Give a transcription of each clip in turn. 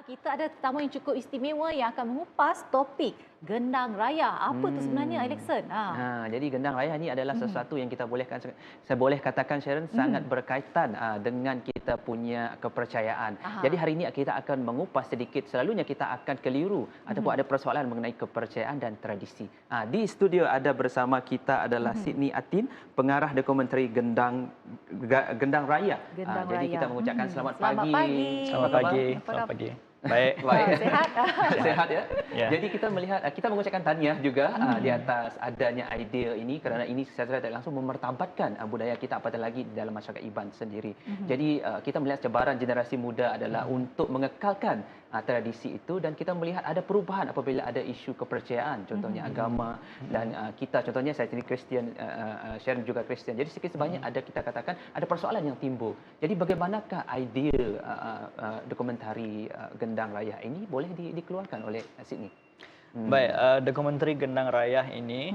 kita ada tetamu yang cukup istimewa yang akan mengupas topik gendang raya. Apa tu sebenarnya, Alexson? Jadi gendang raya ini adalah sesuatu yang saya boleh katakan, Sharon, sangat berkaitan dengan kita punya kepercayaan. Jadi hari ini kita akan mengupas sedikit. Selalunya kita akan keliru ataupun ada persoalan mengenai kepercayaan dan tradisi. Di studio ada bersama kita adalah Sydney Atin, pengarah dokumentari Gendang Raya. Jadi kita mengucapkan selamat pagi. Selamat pagi. Selamat pagi. Baik. Sehat? Sehat ya? Jadi kita mengucapkan tahniah juga di atas adanya idea ini, kerana ini secara tidak langsung memertabatkan budaya kita, apatah lagi di dalam masyarakat Iban sendiri. Jadi kita melihat cabaran generasi muda adalah untuk mengekalkan tradisi itu, dan kita melihat ada perubahan apabila ada isu kepercayaan, contohnya agama, dan kita contohnya saya sendiri Kristian, Sharon juga Kristian. Jadi sedikit sebanyak ada kita katakan ada persoalan yang timbul. Jadi bagaimanakah idea dokumentari Gendang Raya ini boleh dikeluarkan oleh Sydney? Baik, dokumentari Gendang Raya ini,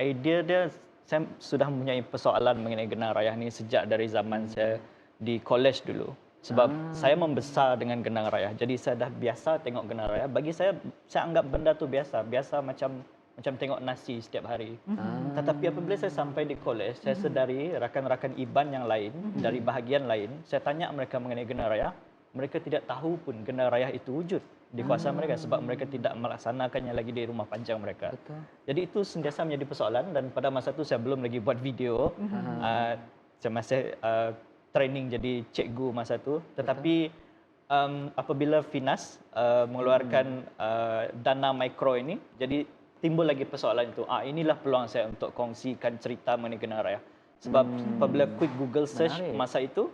idea dia, saya sudah mempunyai persoalan mengenai Gendang Raya ini sejak dari zaman saya di college dulu. Sebab saya membesar dengan Gendang Raya. Jadi saya dah biasa tengok Gendang Raya. Bagi saya anggap benda tu biasa. Biasa macam tengok nasi setiap hari. Tetapi apabila saya sampai di college, saya sedari rakan-rakan Iban yang lain, dari bahagian lain, saya tanya mereka mengenai Gendang Raya. Mereka tidak tahu pun Gendang Raya itu wujud di kawasan mereka, sebab mereka tidak melaksanakannya lagi di rumah panjang mereka. Betul. Jadi itu sentiasa menjadi persoalan, dan pada masa itu saya belum lagi buat video. Saya masih training jadi cikgu masa itu. Tetapi apabila Finas mengeluarkan dana mikro ini, jadi timbul lagi persoalan itu. Inilah peluang saya untuk kongsikan cerita mengenai Gendang Raya. Sebab apabila quick Google search masa itu,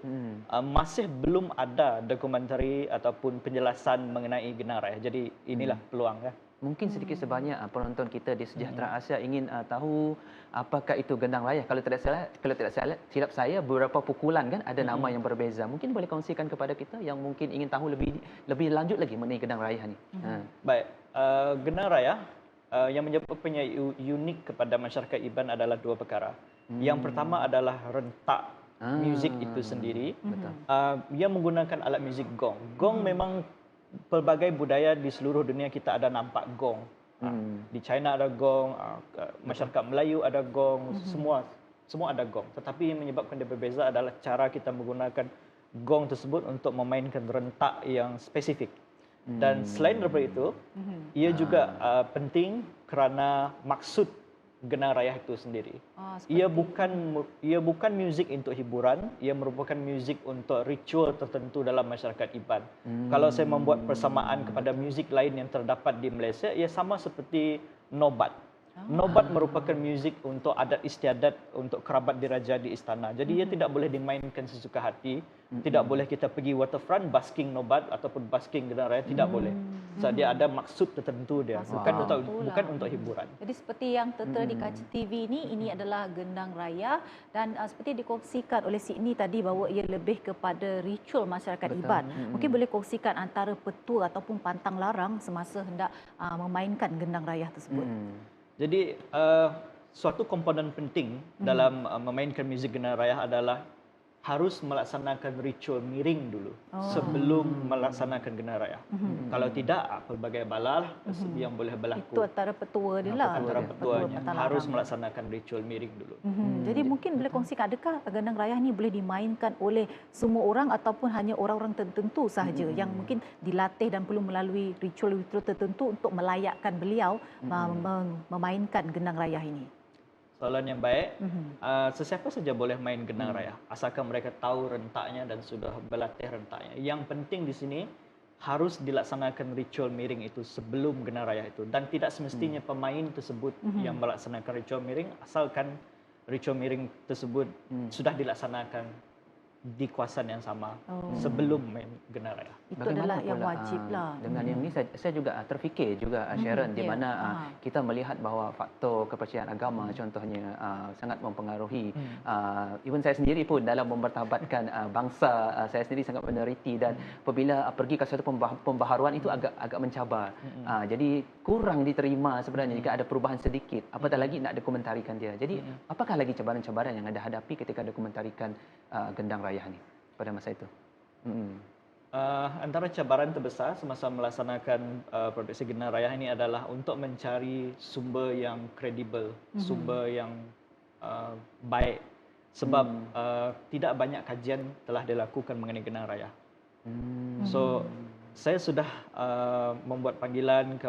masih belum ada dokumentari ataupun penjelasan mengenai Gendang Raya. Jadi inilah peluang ya. Mungkin sedikit sebanyak penonton kita di Sejahtera Asia ingin tahu apakah itu Gendang Raya. Kalau tidak silap saya, beberapa pukulan kan ada nama yang berbeza. Mungkin boleh kongsikan kepada kita yang mungkin ingin tahu lebih lanjut lagi mengenai Gendang Raya ni. Baik, Gendang Raya yang menyebabkannya unik kepada masyarakat Iban adalah dua perkara. Yang pertama adalah rentak muzik itu sendiri. Ia menggunakan alat muzik gong. Gong memang pelbagai budaya di seluruh dunia kita ada nampak gong. Di China ada gong, masyarakat Melayu ada gong, semua ada gong. Tetapi yang menyebabkan dia berbeza adalah cara kita menggunakan gong tersebut untuk memainkan rentak yang spesifik. Dan selain daripada itu, ia juga penting kerana maksud Gendang Raya itu sendiri. Ia bukan muzik untuk hiburan, ia merupakan muzik untuk ritual tertentu dalam masyarakat Iban. Kalau saya membuat persamaan kepada muzik lain yang terdapat di Malaysia, ia sama seperti nobat. Nobat merupakan muzik untuk adat istiadat untuk kerabat diraja di istana. Jadi ia tidak boleh dimainkan sesuka hati. Tidak boleh kita pergi waterfront basking nobat ataupun basking Gendang Raya, tidak boleh. So dia ada maksud tertentu dia, bukan untuk hiburan. Jadi seperti yang tertera di kaca TV ini adalah Gendang Raya, dan seperti dikongsikan oleh Sydney tadi bahawa ia lebih kepada ritual masyarakat Iban. Mungkin boleh kongsikan antara petua ataupun pantang larang semasa hendak memainkan Gendang Raya tersebut. Jadi suatu komponen penting dalam memainkan muzik Gendang Raya adalah harus melaksanakan ritual miring dulu sebelum melaksanakan Gendang Raya. Kalau tidak, pelbagai bala yang boleh berlaku. Itu antara petua dia lah. Antara petuanya harus melaksanakan ritual miring dulu. Jadi mungkin boleh kongsikan, adakah Gendang Raya ni boleh dimainkan oleh semua orang ataupun hanya orang-orang tertentu sahaja yang mungkin dilatih dan perlu melalui ritual-ritual tertentu untuk melayakkan beliau memainkan Gendang Raya ini? Soalan yang baik. Sesiapa saja boleh main Gendang Raya asalkan mereka tahu rentaknya dan sudah berlatih rentaknya. Yang penting di sini harus dilaksanakan ritual miring itu sebelum Gendang Raya itu, dan tidak semestinya pemain tersebut yang melaksanakan ritual miring, asalkan ritual miring tersebut sudah dilaksanakan di kawasan yang sama sebelum main Gendang Raya. Itu adalah yang wajib lah. Dengan yang ini saya juga terfikir juga, Sharon, di mana kita melihat bahawa faktor kepercayaan agama contohnya sangat mempengaruhi. Even saya sendiri pun dalam mempertabatkan bangsa saya sendiri sangat meneliti, dan apabila pergi ke satu pembaharuan itu agak mencabar. Jadi kurang diterima sebenarnya jika ada perubahan sedikit, apatah lagi nak dokumentarikan dia. Jadi apakah lagi cabaran-cabaran yang anda hadapi ketika dokumentarikan Gendang Raya ni pada masa itu? Antara cabaran terbesar semasa melaksanakan produksi Gendang Raya ini adalah untuk mencari sumber yang kredibel, sumber yang baik. Sebab tidak banyak kajian telah dilakukan mengenai Gendang Raya. So, saya sudah membuat panggilan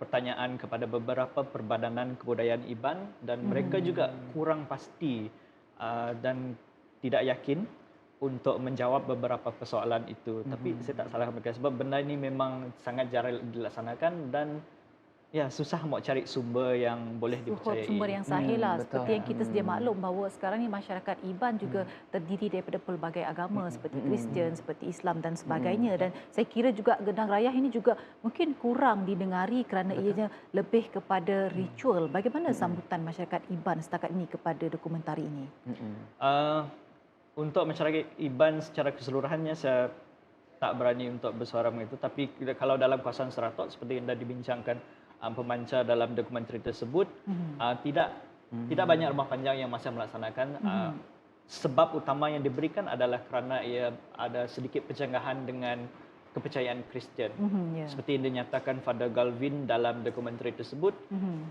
pertanyaan kepada beberapa perbadanan kebudayaan Iban dan mereka juga kurang pasti dan tidak yakin untuk menjawab beberapa persoalan itu. Tapi saya tak salahkan mereka sebab benda ini memang sangat jarang dilaksanakan dan ya susah nak cari sumber yang boleh dipercayai. Sumber yang sahih lah. Betul. Seperti yang kita sedia maklum bahawa sekarang ni masyarakat Iban juga terdiri daripada pelbagai agama seperti Kristian, seperti Islam dan sebagainya. Dan saya kira juga Gendang Raya ini juga mungkin kurang didengari kerana ianya lebih kepada ritual. Bagaimana sambutan masyarakat Iban setakat ini kepada dokumentari ini? Untuk masyarakat Iban secara keseluruhannya saya tak berani untuk bersuara mengenai itu. Tapi kalau dalam kawasan Seratot seperti yang dah dibincangkan pemancar dalam dokumentari tersebut, tidak banyak rumah panjang yang masih melaksanakan. Sebab utama yang diberikan adalah kerana ia ada sedikit pencegahan dengan kepercayaan Kristian. Seperti yang dinyatakan Father Galvin dalam dokumentari tersebut,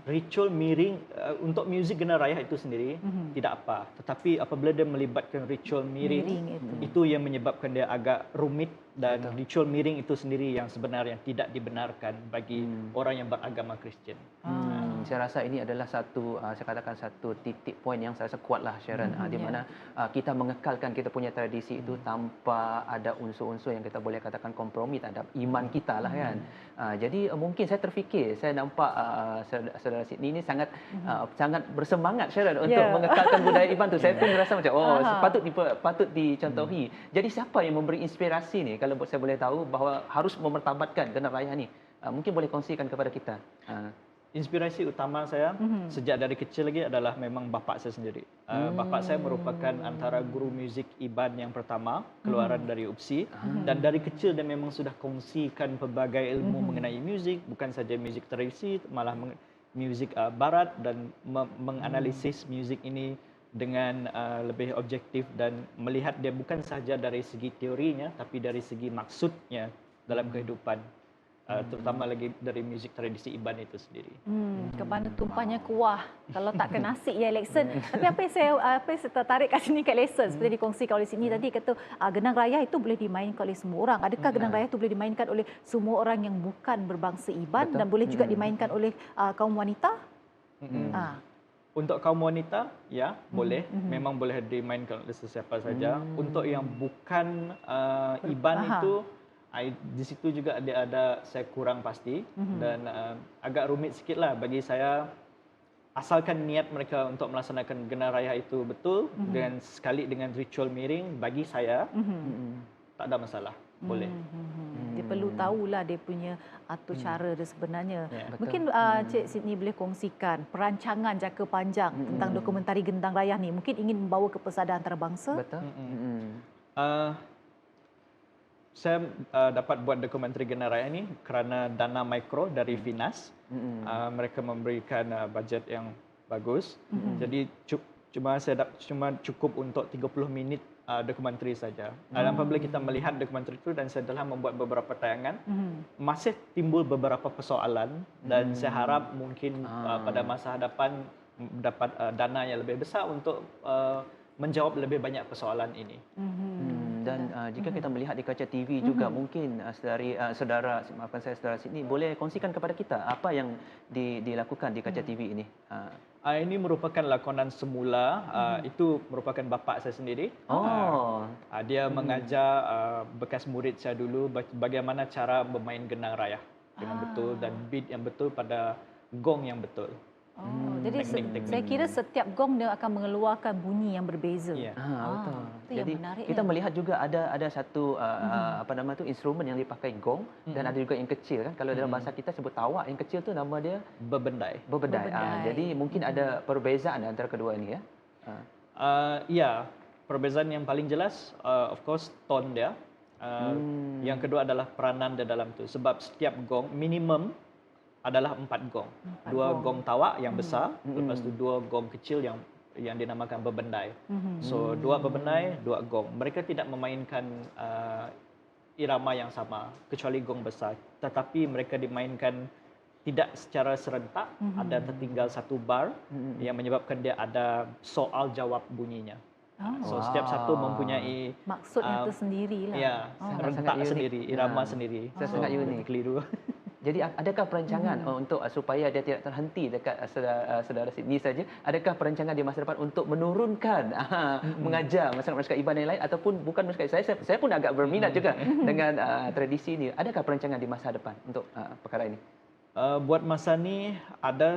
ritual miring untuk muzik Gendang Raya itu sendiri tidak apa. Tetapi apabila dia melibatkan ritual miring itu yang menyebabkan dia agak rumit dan ritual miring itu sendiri yang sebenarnya tidak dibenarkan bagi orang yang beragama Kristian. Saya rasa ini adalah satu, saya katakan satu titik poin yang saya rasa kuatlah Sharon, di mana kita mengekalkan kita punya tradisi itu tanpa ada unsur-unsur yang kita boleh katakan kompromi terhadap iman kita lah kan. Jadi mungkin saya terfikir, saya nampak saudara Sydney ini sangat sangat bersemangat Sharon untuk mengekalkan budaya Iban tu. Saya pun rasa macam patut dicontohi. Jadi siapa yang memberi inspirasi ni kalau saya boleh tahu bahawa harus memertabatkan Gendang Raya ni? Mungkin boleh kongsikan kepada kita. Inspirasi utama saya sejak dari kecil lagi adalah memang bapa saya sendiri. Bapa saya merupakan antara guru muzik Iban yang pertama keluaran dari UPSI dan dari kecil dia memang sudah kongsikan pelbagai ilmu mengenai muzik, bukan saja muzik tradisi, malah muzik barat dan menganalisis muzik ini dengan lebih objektif dan melihat dia bukan sahaja dari segi teorinya tapi dari segi maksudnya dalam kehidupan. Terutama lagi dari muzik tradisi Iban itu sendiri. Kemana tumpahnya kuah kalau tak ke nasi ya Lexon. Tapi apa yang saya tertarik kat sini kat Lexon seperti dikongsikan oleh sini tadi kata Gendang Raya itu boleh dimainkan oleh semua orang. Adakah Gendang Raya itu boleh dimainkan oleh semua orang yang bukan berbangsa Iban dan boleh juga dimainkan oleh kaum wanita? Untuk kaum wanita, ya boleh. Memang boleh dimainkan oleh sesiapa saja. Untuk yang bukan Iban itu, di situ juga ada saya kurang pasti dan agak rumit sikitlah bagi saya. Asalkan niat mereka untuk melaksanakan Gendang Raya itu betul dan sekali dengan ritual miring, bagi saya tak ada masalah, boleh. Dia perlu tahulah dia punya atur cara dia sebenarnya. Mungkin Cik Sydney boleh kongsikan perancangan jangka panjang tentang dokumentari Gendang Raya ni. Mungkin ingin membawa kepesadan antarabangsa. Betul. Saya dapat buat dokumentari Gendang Raya ini kerana dana mikro dari Finas. Mereka memberikan bajet yang bagus. Jadi cuma cukup untuk 30 minit dokumentari saja. Apabila kita melihat dokumentari itu dan saya telah membuat beberapa tayangan, masih timbul beberapa persoalan dan saya harap mungkin pada masa hadapan dapat dana yang lebih besar untuk menjawab lebih banyak persoalan ini. Dan jika kita melihat di kaca TV juga mungkin saudara Sydney boleh kongsikan kepada kita apa yang dilakukan di kaca TV ini. Ini merupakan lakonan semula. Itu merupakan bapa saya sendiri. Dia mengajar bekas murid saya dulu bagaimana cara bermain Gendang Raya dengan betul dan beat yang betul pada gong yang betul. Jadi saya kira setiap gong dia akan mengeluarkan bunyi yang berbeza. Betul. Itu Jadi menarik, kita melihat juga ada satu instrumen yang dipakai gong dan ada juga yang kecil kan. Kalau dalam bahasa kita sebut tawak, yang kecil tu nama dia bebendai. Jadi mungkin ada perbezaan antara kedua ini ya. Ya, perbezaan yang paling jelas of course tone dia. Yang kedua adalah peranan di dalam tu. Sebab setiap gong minimum adalah 4 gong. 2 gong tawak yang besar, lepas tu 2 gong kecil yang dinamakan bebendai. So 2 bebendai, 2 gong. Mereka tidak memainkan irama yang sama kecuali gong besar, tetapi mereka dimainkan tidak secara serentak, ada tertinggal satu bar yang menyebabkan dia ada soal jawab bunyinya. So setiap satu mempunyai maksudnya tersendiri lah. Ya, Sangat-sangat rentak unik. sendiri, irama sendiri. Sangat unik. Keliru. Jadi adakah perancangan untuk supaya dia tidak terhenti dekat saudara Sydney saja? Adakah perancangan di masa depan untuk menurunkan mengajar masyarakat Iban yang lain ataupun bukan masyarakat saya pun agak berminat juga dengan tradisi ini. Adakah perancangan di masa depan untuk perkara ini? Buat masa ni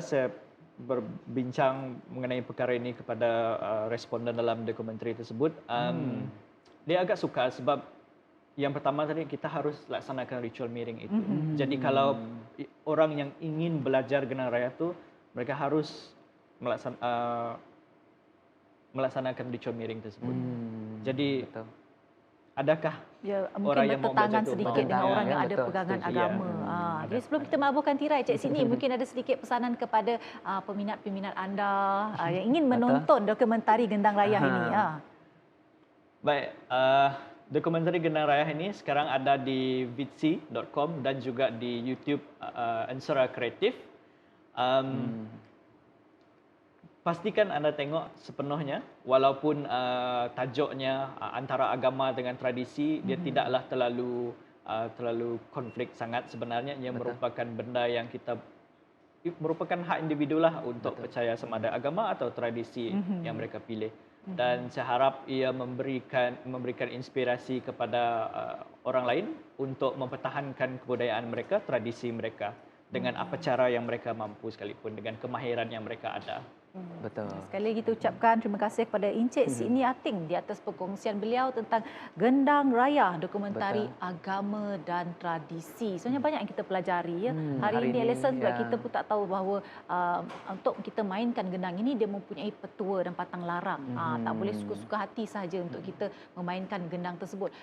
saya berbincang mengenai perkara ini kepada responden dalam dokumentari tersebut. Dia agak suka sebab yang pertama tadi kita harus laksanakan ritual miring itu. Jadi kalau orang yang ingin belajar genang raya tu, mereka harus melaksanakan ritual miring tersebut. Jadi betul. adakah Ya, mungkin orang yang mau bertentangan belajar tu sedikit mau? dengan orang Ya, yang ada betul. pegangan Setuju. agama. Jadi sebelum kita melaburkan tirai Cik Sydney, mungkin ada sedikit pesanan kepada peminat-peminat anda yang ingin menonton dokumentari Gendang Rayah ini. Baik, dokumentari Gendang Rayah ini sekarang ada di vidsi.com dan juga di YouTube Ensera Kreatif. Pastikan anda tengok sepenuhnya, walaupun tajuknya antara agama dengan tradisi, dia tidaklah terlalu konflik sangat sebenarnya. Ia merupakan benda yang merupakan hak individu lah untuk percaya sama ada agama atau tradisi yang mereka pilih. Dan saya harap ia memberikan inspirasi kepada orang lain untuk mempertahankan kebudayaan mereka, tradisi mereka dengan apa cara yang mereka mampu sekalipun, dengan kemahiran yang mereka ada. Betul. Sekali lagi kita ucapkan terima kasih kepada Encik Sydney Ating di atas perkongsian beliau tentang Gendang Raya, dokumentari agama dan tradisi. Sebenarnya banyak yang kita pelajari ya. Hari ini lesson sebab kita pun tak tahu bahawa untuk kita mainkan gendang ini dia mempunyai petua dan patang larang. Tak boleh suka-suka hati sahaja untuk kita memainkan gendang tersebut.